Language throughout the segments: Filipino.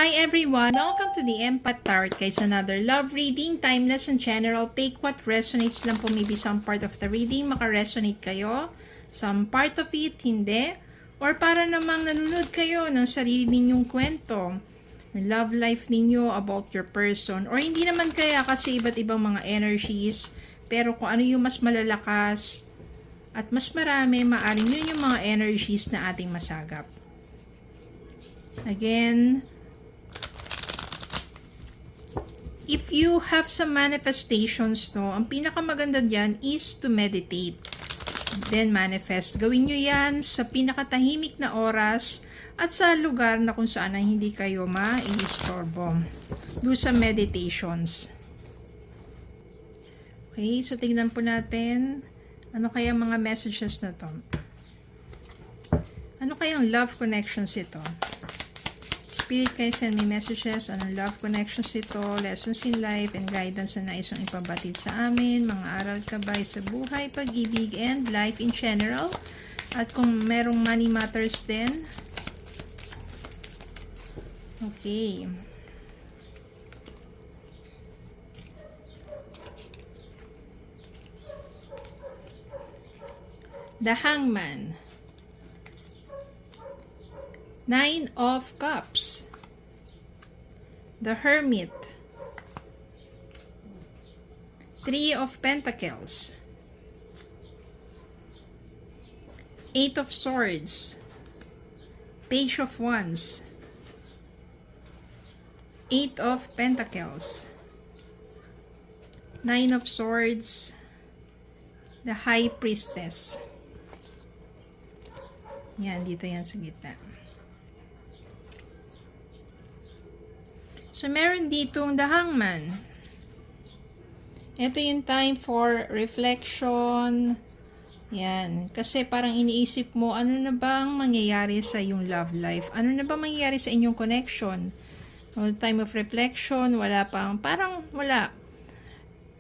Hi everyone! Welcome to the Empath Tarot. Guys, another love reading, timeless and general. Take what resonates lang po. Maybe some part of the reading maka-resonate kayo. Some part of it, hindi. Or para namang nanonood kayo ng sarili ninyong kwento. Yung love life ninyo about your person. Or hindi naman kaya kasi iba't ibang mga energies. Pero kung ano yung mas malalakas at mas marami, maaring yun yung mga energies na ating masagap. Again, if you have some manifestations, no, ang pinakamaganda dyan is to meditate. Then manifest. Gawin nyo yan sa pinakatahimik na oras at sa lugar na kung saan ay hindi kayo ma-istorbo. Do some meditations. Okay, so tignan po natin. Ano kaya mga messages na to? Ano kayang love connections ito? Spirit, kayo send me messages. Anong love connections ito? Lessons in life and guidance na nais yung ipabatid sa amin. Mga aral kabay sa buhay, pag-ibig, and life in general. At kung merong money matters din. Okay. The Hangman. 9 of Cups. The Hermit. 3 of Pentacles. 8 of Swords. Page of Wands. 8 of Pentacles. 9 of Swords. The High Priestess. Yan, dito yan sa gitna. So, meron ditong The Hangman. Ito yung time for reflection. Yan. Kasi parang iniisip mo, ano na bang mangyayari sa iyong love life? Ano na bang mangyayari sa inyong connection? O, time of reflection, wala pang, parang wala.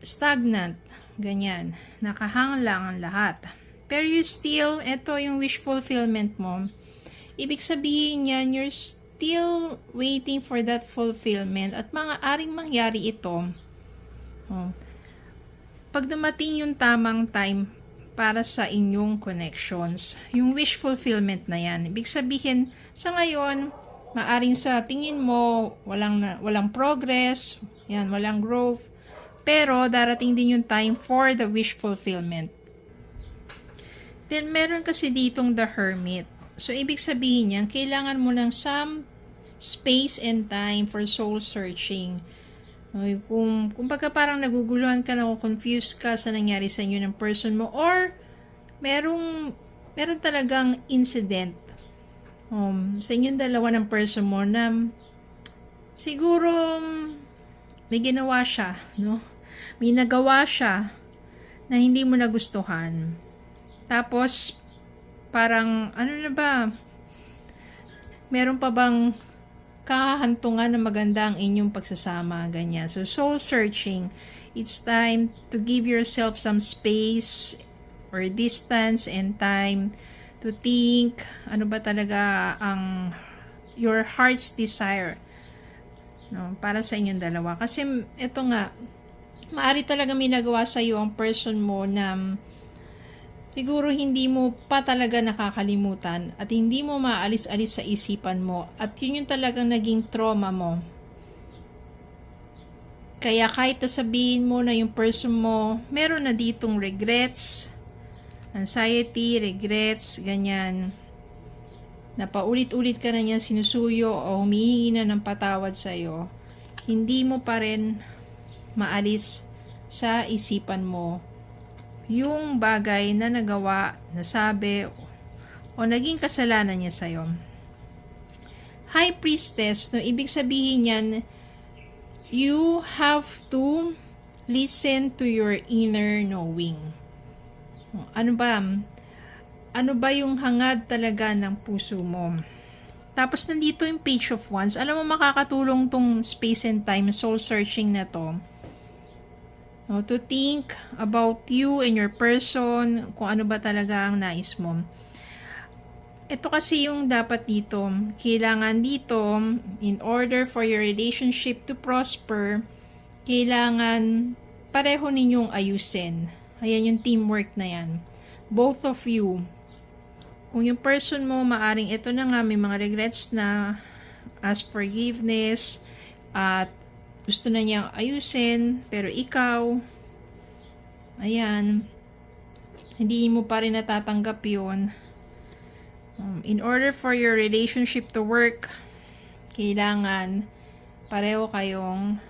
Stagnant. Ganyan. Nakahang lang ang lahat. Pero you still, ito yung wish fulfillment mo. Ibig sabihin yan, you're still waiting for that fulfillment at aring mangyari ito. Pag dumating yung tamang time para sa inyong connections, yung wish fulfillment na yan. Ibig sabihin, sa ngayon, maaring sa tingin mo, walang progress, yan, walang growth, pero darating din yung time for the wish fulfillment. Then, meron kasi ditong The Hermit. So, ibig sabihin yan, kailangan mo ng some space and time for soul searching. Kung pagka parang naguguluhan ka na o confused ka sa nangyari sa inyo ng person mo or meron talagang incident sa inyong dalawa ng person mo na siguro may ginawa siya, no? May nagawa siya na hindi mo nagustuhan. Tapos parang ano na ba? Meron pa bang kahantungan na maganda ang inyong pagsasama, ganyan. So, soul searching, it's time to give yourself some space or distance and time to think, ano ba talaga ang your heart's desire, no, para sa inyong dalawa. Kasi, ito nga, maaari talaga may nagawa sa iyo ang person mo na siguro hindi mo pa talaga nakakalimutan at hindi mo maalis-alis sa isipan mo at yun yung talagang naging trauma mo. Kaya kahit sabihin mo na yung person mo, meron na ditong regrets, anxiety, regrets, ganyan. Na paulit-ulit ka na niya sinusuyo o humihingi na ng patawad sa'yo, hindi mo pa rin maalis sa isipan mo yung bagay na nagawa, nasabi, o naging kasalanan niya sa'yo. High Priestess, no, ibig sabihin yan, you have to listen to your inner knowing. Ano ba yung hangad talaga ng puso mo? Tapos nandito yung Page of Wands. Alam mo, makakatulong tong space and time, soul searching na to. To think about you and your person, kung ano ba talaga ang nais mo. ito kasi yung dapat dito. Kailangan dito, in order for your relationship to prosper, kailangan pareho ninyong ayusin. Ayan yung teamwork na yan. Both of you. Kung yung person mo, maaring ito na nga, may mga regrets na, ask forgiveness, at gusto na niyang ayusin, pero ikaw, ayan, hindi mo pa rin natatanggap yun. In order for your relationship to work, kailangan pareho kayong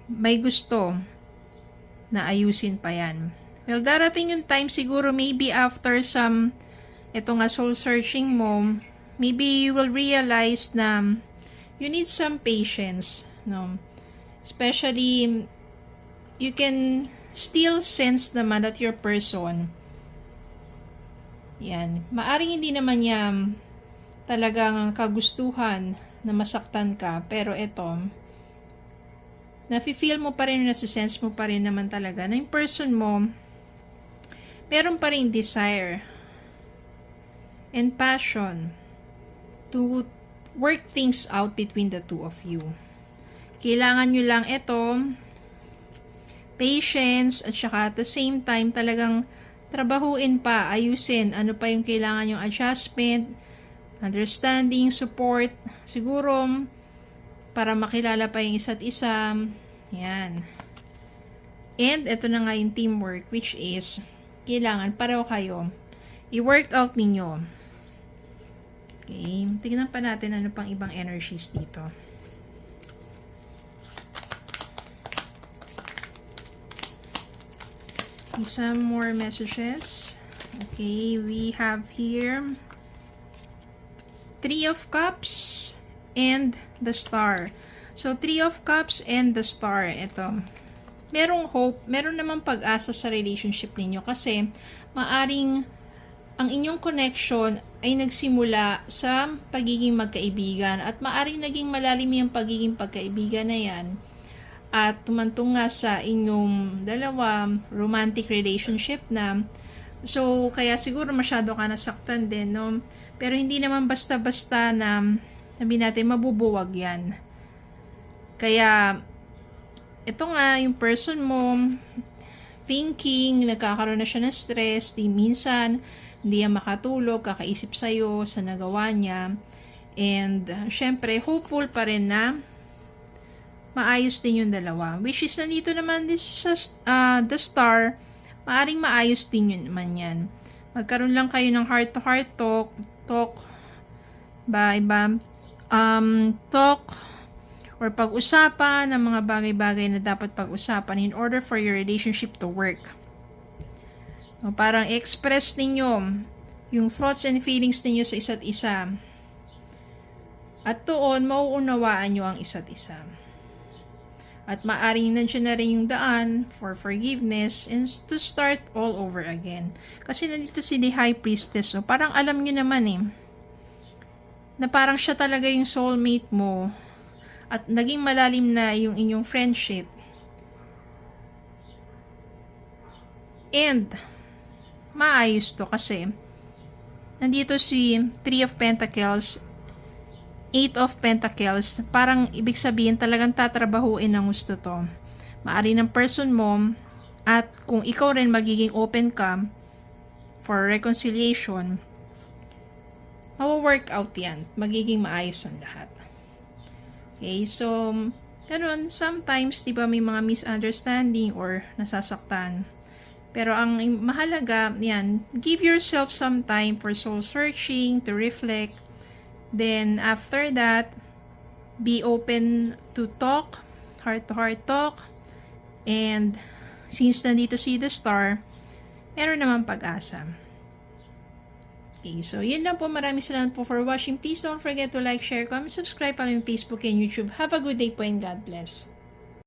may gusto na ayusin pa yan. Well, darating yung time siguro maybe after some, ito nga soul searching mo, maybe you will realize na you need some patience, no? Especially, you can still sense naman that your person, yan, maaring hindi naman niya talagang kagustuhan na masaktan ka, pero ito, nafe-feel mo pa rin, nasa-sense mo pa rin naman talaga na yung person mo, meron pa rin desire and passion to work things out between the two of you. Kailangan nyo lang ito, patience, at saka at the same time talagang trabahuin pa, ayusin, ano pa yung kailangan yung adjustment, understanding, support, siguro para makilala pa yung isa't isa. Yan. And ito na nga yung teamwork, which is kailangan pareho kayo i-work out ninyo. Okay, tignan pa natin ano pang ibang energies dito. Some more messages. Okay, we have here Three of Cups and the Star. So, Three of Cups and the Star. Ito. Merong hope, meron namang pag-asa sa relationship ninyo kasi maaring ang inyong connection ay nagsimula sa pagiging magkaibigan at maaring naging malalim yung pagiging pagkaibigan na yan at tumantong nga sa inyong dalawa romantic relationship na. So, kaya siguro masyado ka nasaktan din, no? Pero hindi naman basta-basta na sabi natin mabubuwag yan. Kaya, ito nga, yung person mo, thinking, nagkakaroon na siya ng stress, di minsan, hindi yan makatulog, kakaisip sa'yo, sa nagawa niya. And, syempre, hopeful pa rin na maayos din yung dalawa. Which is, nandito naman din sa the Star, maaring maayos din yun naman yan. Magkaroon lang kayo ng heart-to-heart talk, talk, or pag-usapan ng mga bagay-bagay na dapat pag-usapan in order for your relationship to work. O, parang express ninyo yung thoughts and feelings ninyo sa isa't isa. At doon, mauunawaan nyo ang isa't isa. At maaring nandiyan na rin yung daan for forgiveness and to start all over again. Kasi nandito si the High Priestess. So, parang alam nyo naman na parang siya talaga yung soulmate mo at naging malalim na yung inyong friendship. And, maayos to kasi nandito si Three of Pentacles, Eight of Pentacles, parang ibig sabihin talagang tatrabahuin ng gusto to. Maari ng person mo at kung ikaw rin magiging open ka for reconciliation, mawa-work out yan. Magiging maayos ang lahat. Okay, so, ganun, sometimes, di ba may mga misunderstanding or nasasaktan. Pero ang mahalaga, yan, give yourself some time for soul searching, to reflect. Then, after that, be open to talk, heart-to-heart talk. And, since nandito si the Star, meron naman pag-asa. Okay, so yun lang po. Maraming salamat po for watching. Please don't forget to like, share, comment, subscribe pa rin Facebook and YouTube. Have a good day po and God bless.